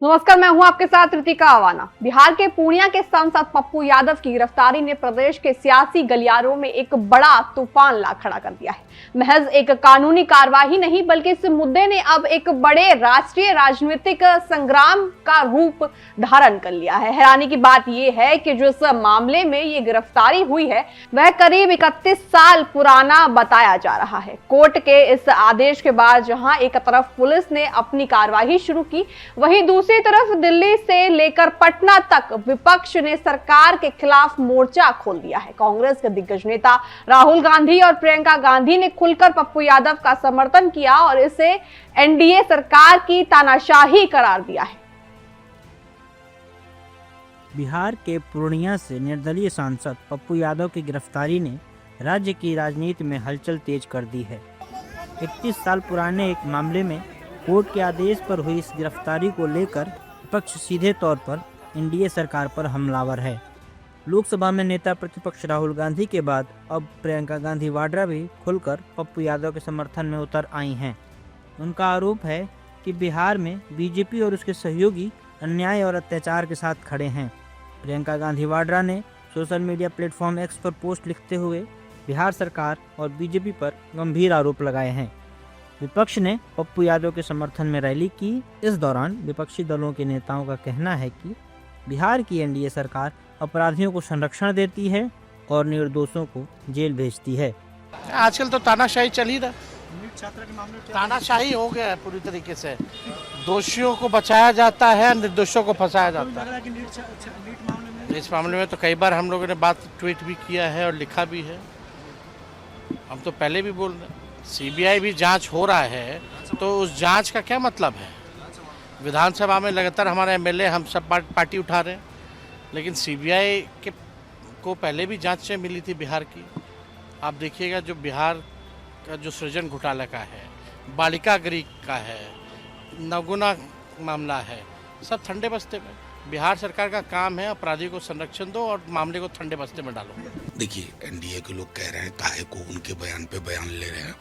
नमस्कार, मैं हूं आपके साथ रितिका अवाना। बिहार के पूर्णिया के सांसद पप्पू यादव की गिरफ्तारी ने प्रदेश के सियासी गलियारों में एक बड़ा तूफान ला खड़ा कर दिया है। महज एक कानूनी कार्रवाई नहीं, बल्कि इस मुद्दे ने अब एक बड़े राष्ट्रीय राजनीतिक संग्राम का रूप धारण कर लिया है। हैरानी की बात यह है कि जिस मामले में ये गिरफ्तारी हुई है वह करीब 31 साल पुराना बताया जा रहा है। कोर्ट के इस आदेश के बाद जहां एक तरफ पुलिस ने अपनी कार्रवाई शुरू की, वहीं दूसरी तरफ दिल्ली से लेकर पटना तक विपक्ष ने सरकार के खिलाफ मोर्चा खोल दिया है। कांग्रेस के दिग्गज नेता राहुल गांधी और प्रियंका गांधी ने खुलकर पप्पू यादव का समर्थन किया और इसे एनडीए सरकार की तानाशाही करार दिया है। बिहार के पूर्णिया से निर्दलीय सांसद पप्पू यादव की गिरफ्तारी ने राज्य की राजनीति में हलचल तेज कर दी है। 31 साल पुराने एक मामले में कोर्ट के आदेश पर हुई इस गिरफ्तारी को लेकर विपक्ष सीधे तौर पर एनडीए सरकार पर हमलावर है। लोकसभा में नेता प्रतिपक्ष राहुल गांधी के बाद अब प्रियंका गांधी वाड्रा भी खुलकर पप्पू यादव के समर्थन में उतर आई हैं। उनका आरोप है कि बिहार में बीजेपी और उसके सहयोगी अन्याय और अत्याचार के साथ खड़े हैं। प्रियंका गांधी वाड्रा ने सोशल मीडिया प्लेटफॉर्म एक्स पर पोस्ट लिखते हुए बिहार सरकार और बीजेपी पर गंभीर आरोप लगाए हैं। विपक्ष ने पप्पू यादव के समर्थन में रैली की। इस दौरान विपक्षी दलों के नेताओं का कहना है कि बिहार की एनडीए सरकार अपराधियों को संरक्षण देती है और निर्दोषों को जेल भेजती है। आजकल तो तानाशाही चल ही रहा, तानाशाही हो गया है पूरी तरीके से। दोषियों को बचाया जाता है, निर्दोषों को फंसाया जाता है। इस मामले में तो कई बार हम लोगों ने बात ट्वीट भी किया है और लिखा भी है। हम तो पहले भी बोल रहे हैं, सीबीआई भी जांच हो रहा है, तो उस जांच का क्या मतलब है? विधानसभा में लगातार हमारे एमएलए हम सब पार्टी उठा रहे हैं, लेकिन सीबीआई के को पहले भी जांचें मिली थी बिहार की। आप देखिएगा जो बिहार का जो सृजन घोटाला का है, बालिका गृह का है, नवगुना मामला है, सब ठंडे बस्ते में। बिहार सरकार का काम है अपराधी को संरक्षण दो और मामले को ठंडे बस्ते में डालो। देखिए, एनडीए के लोग कह रहे हैं काहे को उनके बयान पे बयान ले रहे हैं।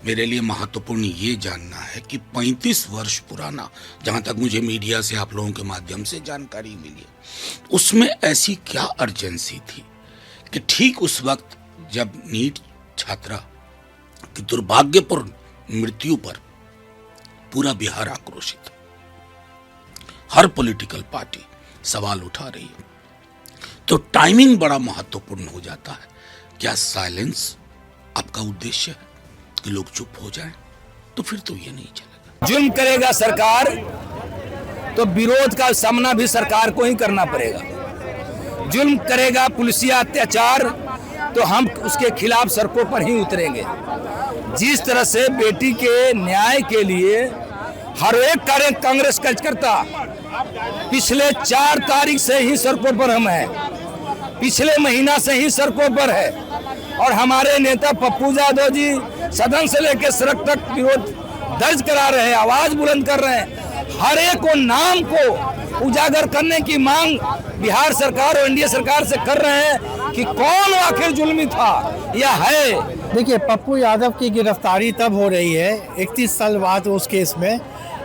मेरे लिए महत्वपूर्ण ये जानना है कि 35 वर्ष पुराना, जहां तक मुझे मीडिया से आप लोगों के माध्यम से जानकारी मिली, उसमें ऐसी क्या अर्जेंसी थी कि ठीक उस वक्त जब नीट छात्रा की दुर्भाग्यपूर्ण मृत्यु पर पूरा बिहार आक्रोशित, हर पॉलिटिकल पार्टी सवाल उठा रही है, तो टाइमिंग बड़ा महत्वपूर्ण हो जाता है। क्या साइलेंस आपका उद्देश्य है कि लोग चुप हो जाएं? तो फिर तो ये नहीं चलेगा। जुल्म करेगा सरकार तो विरोध का सामना भी सरकार को ही करना पड़ेगा। जुल्म करेगा पुलिसिया अत्याचार तो हम उसके खिलाफ सड़कों पर ही उतरेंगे। जिस तरह से बेटी के न्याय के लिए हर एक कार्य कांग्रेस कार्यकर्ता पिछले 4 तारीख से ही सड़कों पर हम हैं, पिछले महीना से ही सड़कों पर है, और हमारे नेता पप्पू यादव जी सदन से लेकर सड़क तक विरोध दर्ज करा रहे हैं, आवाज बुलंद कर रहे हैं। हर एक को नाम को उजागर करने की मांग बिहार सरकार और एनडीए सरकार से कर रहे हैं कि कौन आखिर जुल्मी था या है। देखिए, पप्पू यादव की गिरफ्तारी तब हो रही है 31 साल बाद उस केस में,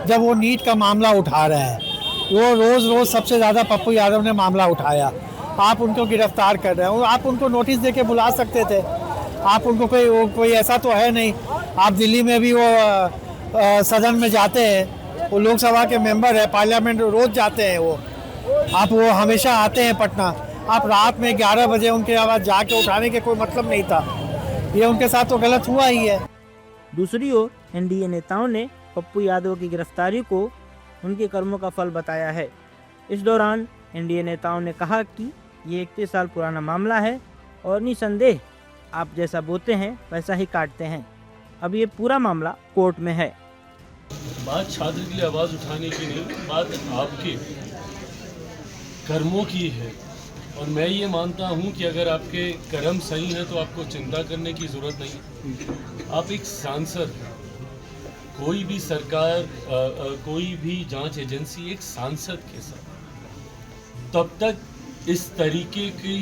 जब वो नीट का मामला उठा रहे हैं। वो रोज़ सबसे ज़्यादा पप्पू यादव ने मामला उठाया। आप उनको गिरफ्तार कर रहे हैं, आप उनको नोटिस दे के बुला सकते थे। आप उनको कोई ऐसा तो है नहीं। आप दिल्ली में भी वो सदन में जाते हैं, वो लोकसभा के मेंबर है, पार्लियामेंट रोज़ जाते हैं वो हमेशा आते हैं पटना। आप रात में 11 बजे उनके आवाज़ जाके उठाने के कोई मतलब नहीं था। ये उनके साथ तो गलत हुआ ही है। दूसरी ओर एनडीए नेताओं ने पप्पू यादव की गिरफ्तारी को उनके कर्मों का फल बताया है। इस दौरान एनडीए नेताओं ने कहा कि ये 31 साल पुराना मामला है और निसंदेह आप जैसा बोते हैं वैसा ही काटते हैं। अब ये पूरा मामला कोर्ट में है। बात छात्र के लिए आवाज़ उठाने की नहीं, बात आपके कर्मों की है। और मैं ये मानता हूँ कि अगर आपके कर्म सही हैं तो आपको चिंता करने की ज़रूरत नहीं। आप एक सांसद हैं, कोई भी सरकार कोई भी जांच एजेंसी एक सांसद के साथ तब तक इस तरीके की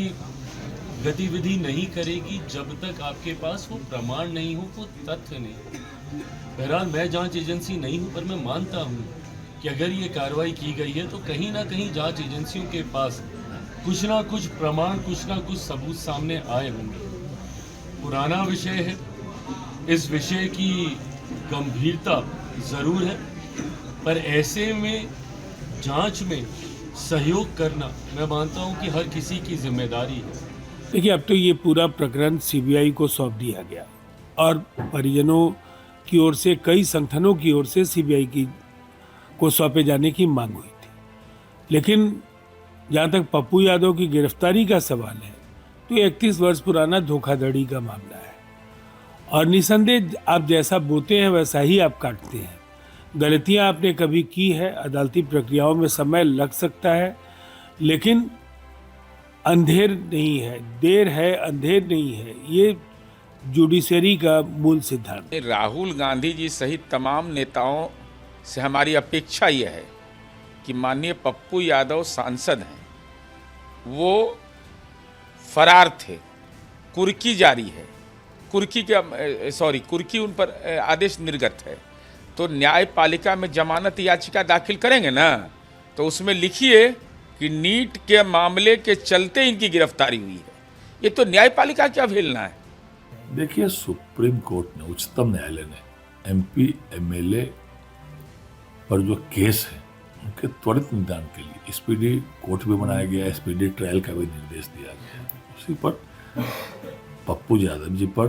गतिविधि नहीं करेगी जब तक आपके पास वो प्रमाण नहीं हो, वो तथ्य नहीं। बहरहाल मैं जांच एजेंसी नहीं हूँ, पर मैं मानता हूँ कि अगर ये कार्रवाई की गई है तो कहीं ना कहीं जांच एजेंसियों के पास कुछ ना कुछ प्रमाण, कुछ ना कुछ सबूत सामने आए होंगे। पुराना विषय है, इस विषय की गंभीरता ज़रूर है, पर ऐसे में जांच में सहयोग करना मैं मानता हूं कि हर किसी की जिम्मेदारी है। देखिए, अब तो ये पूरा प्रकरण सीबीआई को सौंप दिया गया और परिजनों की ओर से, कई संगठनों की ओर से सीबीआई को सौंपे जाने की मांग हुई थी। लेकिन जहाँ तक पप्पू यादव की गिरफ्तारी का सवाल है तो 31 वर्ष पुराना धोखाधड़ी का मामला है और निसंदेह आप जैसा बोते हैं वैसा ही आप काटते हैं। गलतियां आपने कभी की है, अदालती प्रक्रियाओं में समय लग सकता है, लेकिन अंधेर नहीं है, देर है अंधेर नहीं है, ये जुडिशरी का मूल सिद्धांत। राहुल गांधी जी सहित तमाम नेताओं से हमारी अपेक्षा यह है कि माननीय पप्पू यादव सांसद हैं, वो फरार थे, कुर्की जारी है, कुर्की उन पर आदेश निर्गत है, तो न्यायपालिका में जमानत याचिका दाखिल करेंगे ना, तो उसमें लिखिए कि नीट के मामले के चलते इनकी गिरफ्तारी हुई है। ये तो न्यायपालिका की अवहेलना है। देखिए, सुप्रीम कोर्ट ने, उच्चतम न्यायालय ने एमपी एमएलए पर जो केस है उनके त्वरित निदान के लिए स्पीडी कोर्ट भी बनाया गया, स्पीडी ट्रायल का भी निर्देश दिया गया। उसी पर पप्पू यादव जी पर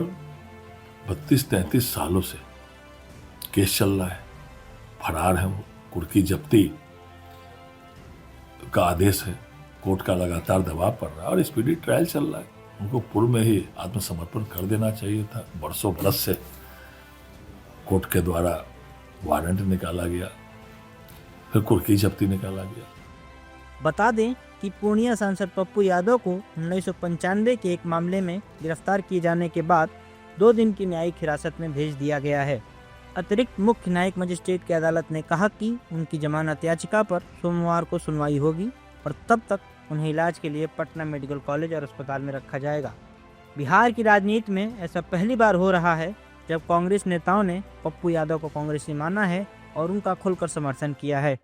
32-33 सालों से केस चल रहा है, फरार है वो, कुर्की जब्ती का आदेश है, कोर्ट का लगातार दबाव पड़ रहा है और स्पीडी ट्रायल चल रहा है। उनको पूर्व में ही आत्मसमर्पण कर देना चाहिए था। बरसों बरस से कोर्ट के द्वारा वारंट निकाला गया, फिर कुर्की जब्ती निकाला गया। बता दें कि पूर्णिया सांसद पप्पू यादव को 1995 के एक मामले में गिरफ्तार किए जाने के बाद 2 दिन की न्यायिक हिरासत में भेज दिया गया है। अतिरिक्त मुख्य न्यायिक मजिस्ट्रेट की अदालत ने कहा कि उनकी जमानत याचिका पर सोमवार को सुनवाई होगी और तब तक उन्हें इलाज के लिए पटना मेडिकल कॉलेज और अस्पताल में रखा जाएगा। बिहार की राजनीति में ऐसा पहली बार हो रहा है जब कांग्रेस नेताओं ने पप्पू यादव को कांग्रेसी माना है और उनका खुलकर समर्थन किया है।